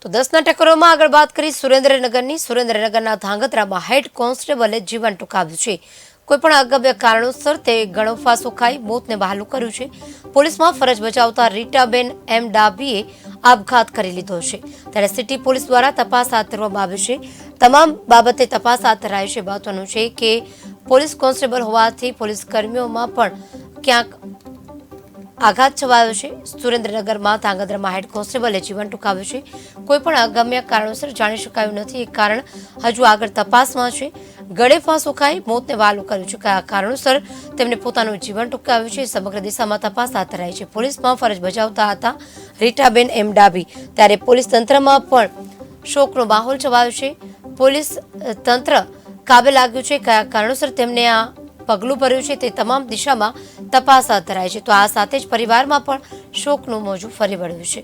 તો 10ના ટક્કરોમાં આગળ વાત કરી સુરેન્દ્રનગરના ધાંગધ્રામાં હેડ કોન્સ્ટેબલે જીવન ટૂંકાવ્યું છે. કોઈપણ અગમ્ય કારણોસર તે ગળો ફાંસો ખાઈ મોતને વહાલું કર્યું છે. પોલીસમાં ફરજ બજાવતા રીટાબેન એમ ડાભીએ આપઘાત કરી લીધો છે. ત્યારે સિટી પોલીસ દ્વારા તપાસ હાથ ધરવામાં આવી છે. તમામ બાબતે તપાસ હાથ ધરાઈ છે. મહત્વનું છે કે પોલીસ કોન્સ્ટેબલ હોવાથી પોલીસ કર્મીઓમાં પણ ક્યાંક આઘાત છવાયો છે. સુરેન્દ્રનગરમાં ધાંગધ્રામાં હેડ કોન્સ્ટેબલે જીવન ટૂંકાવ્યું છે. કોઈપણ અગમ્ય કારણોસર જાણી શકાયું નથી. એક કારણ હજુ આગળ તપાસમાં છે. ગળે ફાંસો ખાઈ મોતને વહાલું કર્યું છે. કયા કારણોસર તેમને પોતાનું જીવન ટૂંકાવ્યું છે, સમગ્ર દિશામાં તપાસ હાથ ધરાઈ છે. પોલીસમાં ફરજ બજાવતા હતા રીટાબેન એમ ડાભી. ત્યારે પોલીસ તંત્રમાં પણ શોકનો માહોલ છવાયો છે. પોલીસ તંત્ર કાબે લાગ્યું છે. કયા કારણોસર તેમને આ પગલું ભર્યું છે તે તમામ દિશામાં તપાસ હાથ ધરાય છે. તો આ સાથે જ પરિવારમાં પણ શોકનું મોજું ફરી વળ્યું છે.